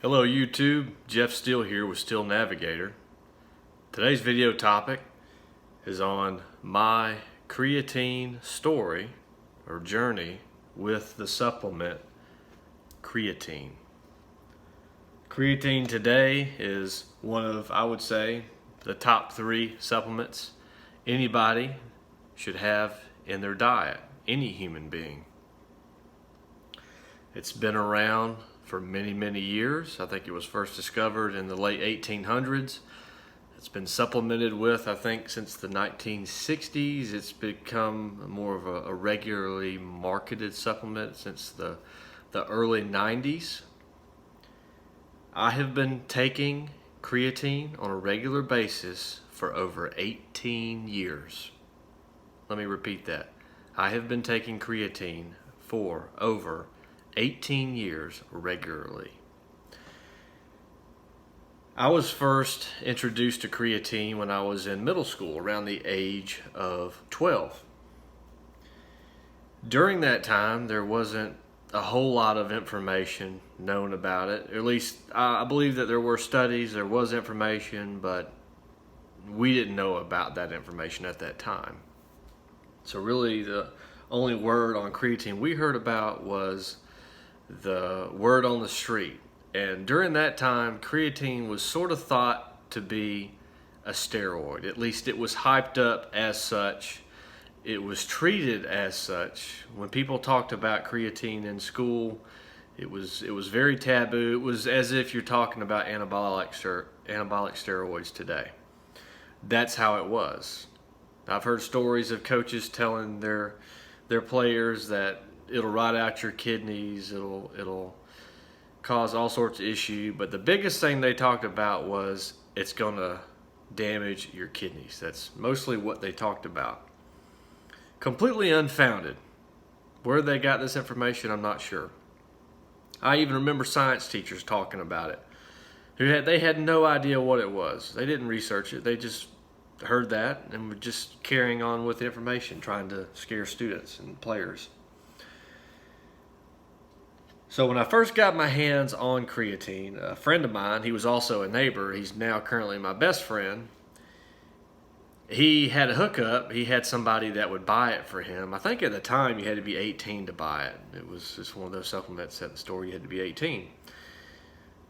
Hello YouTube, Jeff Steele here with SteelNavigator. Today's video topic is on my creatine story or journey with the supplement creatine. Creatine today is one of, I would say, the top 3 supplements anybody should have in their diet, any human being. It's been around for many years. I think it was first discovered in the late 1800s. It's been supplemented with, I think, since the 1960s. It's become more of a regularly marketed supplement since the early 90s. I have been taking creatine on a regular basis for over 18 years. Let me repeat that. I have been taking creatine for over 18 years regularly. I was first introduced to creatine when I was in middle school, around the age of 12. During that time, there wasn't a whole lot of information known about it. At least, I believe that there were studies, there was information, but we didn't know about that information at that time. So really, the only word on creatine we heard about was the word on the street. And during that time, creatine was sort of thought to be a steroid. At least it was hyped up as such. It was treated as such. When people talked about creatine in school, it was very taboo. It was as if you're talking about anabolic steroids today. That's how it was. I've heard stories of coaches telling their players that it'll rot out your kidneys, it'll cause all sorts of issues, but the biggest thing they talked about was it's gonna damage your kidneys. That's mostly what they talked about. Completely unfounded. Where they got this information, I'm not sure. I even remember science teachers talking about it. They had no idea what it was. They didn't research it. They just heard that and were just carrying on with the information, trying to scare students and players. So when I first got my hands on creatine, a friend of mine, he was also a neighbor, he's now currently my best friend, he had a hookup. He had somebody that would buy it for him. I think at the time you had to be 18 to buy it. It was just one of those supplements at the store you had to be 18.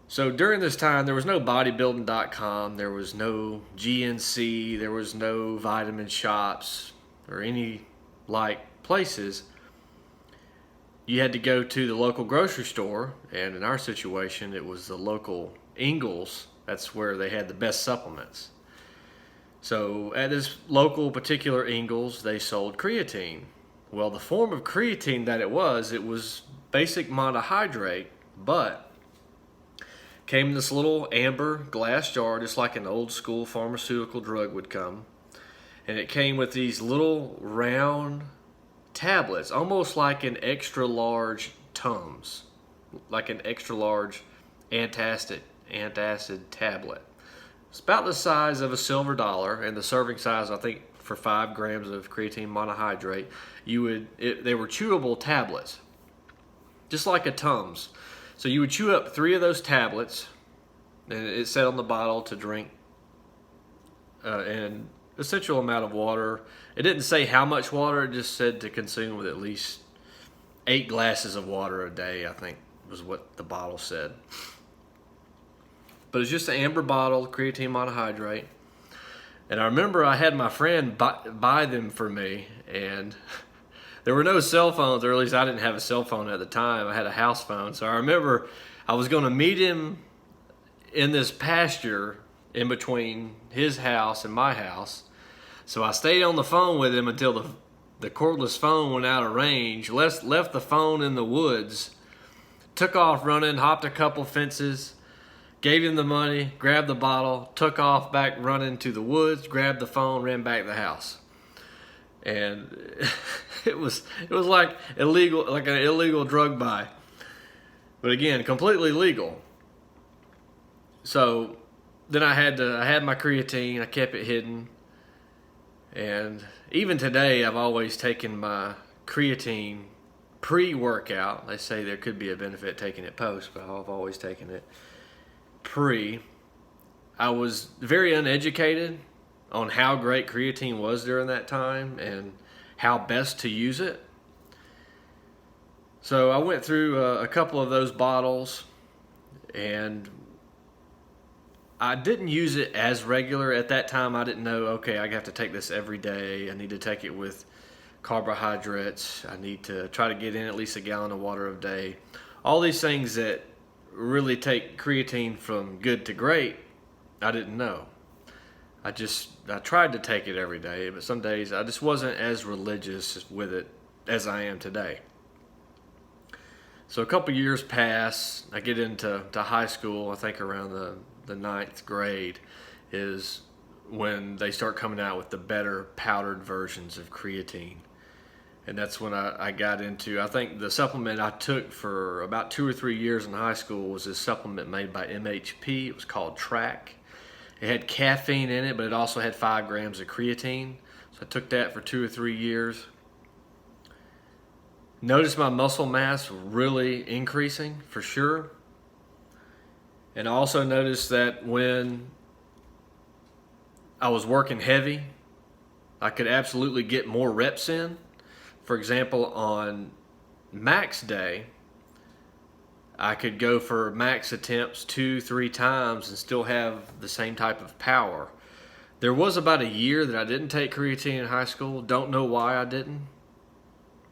So during this time, there was no bodybuilding.com, there was no GNC, there was no vitamin shops or any like places. You had to go to the local grocery store, and in our situation, it was the local Ingles. That's where they had the best supplements. So at this local particular Ingles, they sold creatine. Well, the form of creatine that it was basic monohydrate, but came in this little amber glass jar, just like an old school pharmaceutical drug would come. And it came with these little round tablets, almost like an extra large Tums, like an extra large antacid tablet. It's about the size of a silver dollar, and the serving size, I think, for 5 grams of creatine monohydrate, they were chewable tablets, just like a Tums. So you would chew up 3 of those tablets, and it said on the bottle to drink an essential amount of water. It didn't say how much water, it just said to consume with at least 8 glasses of water a day, I think was what the bottle said. But it's just an amber bottle, creatine monohydrate. And I remember I had my friend buy them for me, and there were no cell phones, or at least I didn't have a cell phone at the time. I had a house phone. So I remember I was going to meet him in this pasture in between his house and my house. So I stayed on the phone with him until the cordless phone went out of range, left the phone in the woods, took off running, hopped a couple fences, gave him the money, grabbed the bottle, took off back running to the woods, grabbed the phone, ran back to the house. And it was like illegal, like an illegal drug buy. But again, completely legal. So then I had my creatine, I kept it hidden. And even today, I've always taken my creatine pre-workout. They say there could be a benefit taking it post, but I've always taken it. I was very uneducated on how great creatine was during that time and how best to use it. So I went through a couple of those bottles, and I didn't use it as regular at that time. I didn't know, okay, I have to take this every day. I need to take it with carbohydrates. I need to try to get in at least a gallon of water a day. All these things that really take creatine from good to great, I didn't know. I tried to take it every day, but some days I just wasn't as religious with it as I am today. So a couple years pass. I get into high school. I think around the ninth grade is when they start coming out with the better powdered versions of creatine. And that's when I got into, I think the supplement I took for about 2 or 3 years in high school was this supplement made by MHP. It was called Track. It had caffeine in it, but it also had 5 grams of creatine. So I took that for 2 or 3 years. Noticed my muscle mass really increasing for sure. And I also noticed that when I was working heavy, I could absolutely get more reps in. For example, on max day, I could go for max attempts 2-3 times and still have the same type of power. There was about a year that I didn't take creatine in high school. Don't know why I didn't.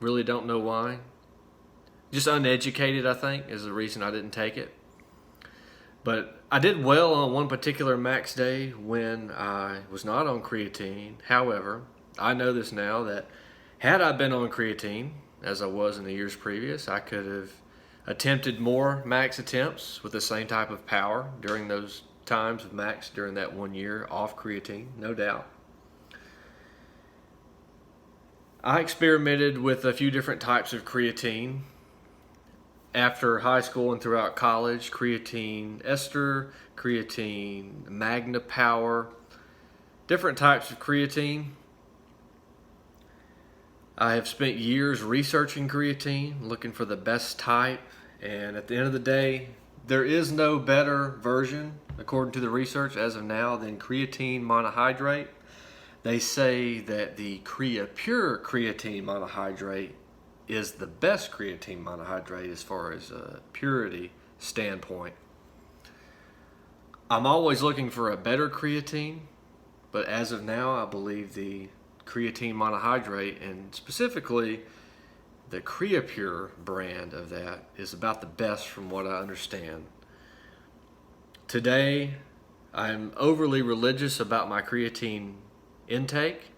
Really don't know why. Just uneducated, I think, is the reason I didn't take it. But I did well on one particular max day when I was not on creatine. However, I know this now that had I been on creatine, as I was in the years previous, I could have attempted more max attempts with the same type of power during those times of max during that 1 year off creatine, no doubt. I experimented with a few different types of creatine after high school and throughout college. Creatine ester, creatine magna power, different types of creatine. I have spent years researching creatine, looking for the best type, and at the end of the day, there is no better version, according to the research as of now, than creatine monohydrate. They say that the Pure creatine monohydrate is the best creatine monohydrate as far as a purity standpoint. I'm always looking for a better creatine, but as of now, I believe the creatine monohydrate, and specifically the Pure brand of that, is about the best from what I understand. Today, I'm overly religious about my creatine intake.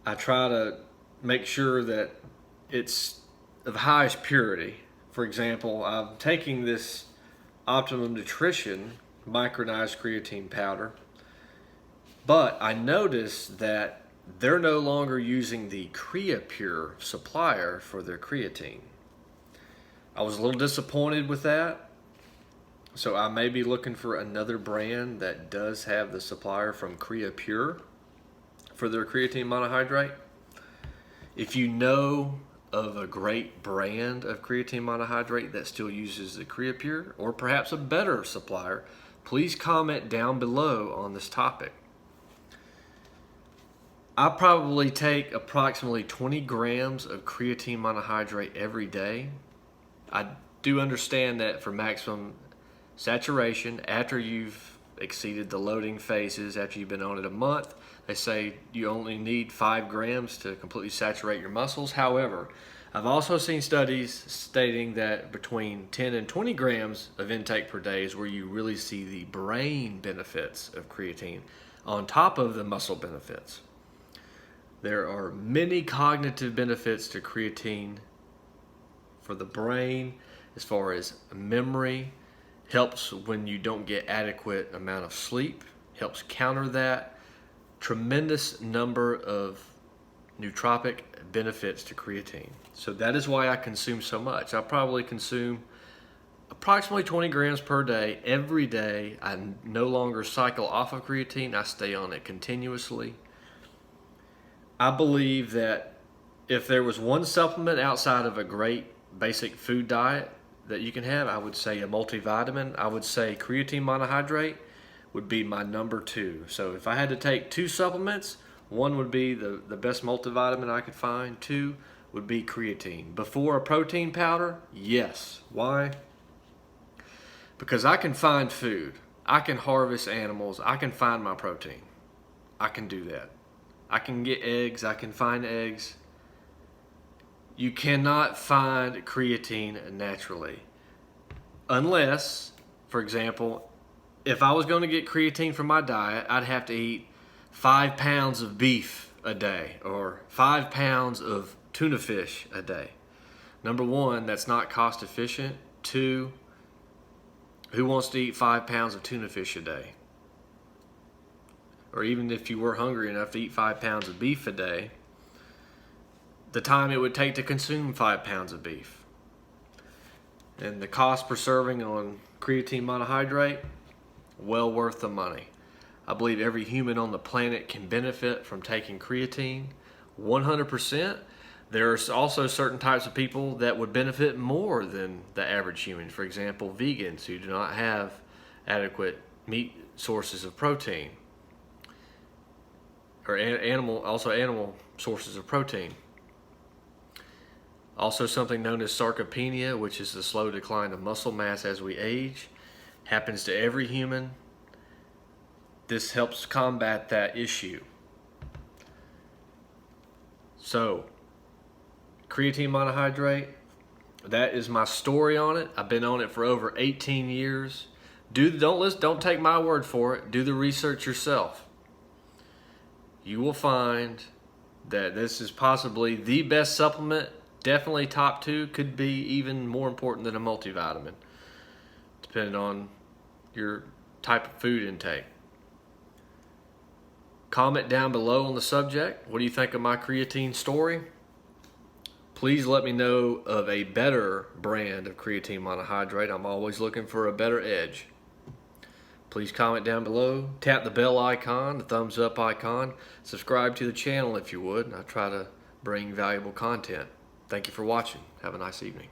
I try to make sure that it's of highest purity. For example, I'm taking this Optimum Nutrition micronized creatine powder, but I noticed that they're no longer using the Pure supplier for their creatine. I was a little disappointed with that. So I may be looking for another brand that does have the supplier from Pure for their creatine monohydrate. If you know of a great brand of creatine monohydrate that still uses the Pure, or perhaps a better supplier, please comment down below on this topic. I probably take approximately 20 grams of creatine monohydrate every day. I do understand that for maximum saturation, after you've exceeded the loading phases, after you've been on it a month, they say you only need 5 grams to completely saturate your muscles. However, I've also seen studies stating that between 10 and 20 grams of intake per day is where you really see the brain benefits of creatine on top of the muscle benefits. There are many cognitive benefits to creatine for the brain as far as memory. Helps when you don't get adequate amount of sleep, helps counter that. Tremendous number of nootropic benefits to creatine. So that is why I consume so much. I probably consume approximately 20 grams per day, every day. I no longer cycle off of creatine. I stay on it continuously. I believe that if there was one supplement outside of a great basic food diet that you can have, I would say a multivitamin. I would say creatine monohydrate would be my number 2. So if I had to take 2 supplements, one would be the best multivitamin I could find. 2 would be creatine. Before a protein powder, yes. Why? Because I can find food. I can harvest animals. I can find my protein. I can do that. I can get eggs. I can find eggs. You cannot find creatine naturally. Unless, for example, if I was going to get creatine from my diet, I'd have to eat 5 pounds of beef a day or 5 pounds of tuna fish a day. Number 1, that's not cost efficient. 2, who wants to eat 5 pounds of tuna fish a day? Or even if you were hungry enough to eat 5 pounds of beef a day, the time it would take to consume 5 pounds of beef. And the cost per serving on creatine monohydrate, well worth the money. I believe every human on the planet can benefit from taking creatine 100%. There are also certain types of people that would benefit more than the average human. For example, vegans who do not have adequate meat sources of protein, or animal sources of protein. Also something known as sarcopenia, which is the slow decline of muscle mass as we age, happens to every human. This helps combat that issue. So, creatine monohydrate, that is my story on it. I've been on it for over 18 years. Don't take my word for it. Do the research yourself. You will find that this is possibly the best supplement. Definitely top 2, could be even more important than a multivitamin, depending on your type of food intake. Comment down below on the subject. What do you think of my creatine story? Please let me know of a better brand of creatine monohydrate. I'm always looking for a better edge. Please comment down below. Tap the bell icon, the thumbs up icon. Subscribe to the channel if you would. I try to bring valuable content. Thank you for watching. Have a nice evening.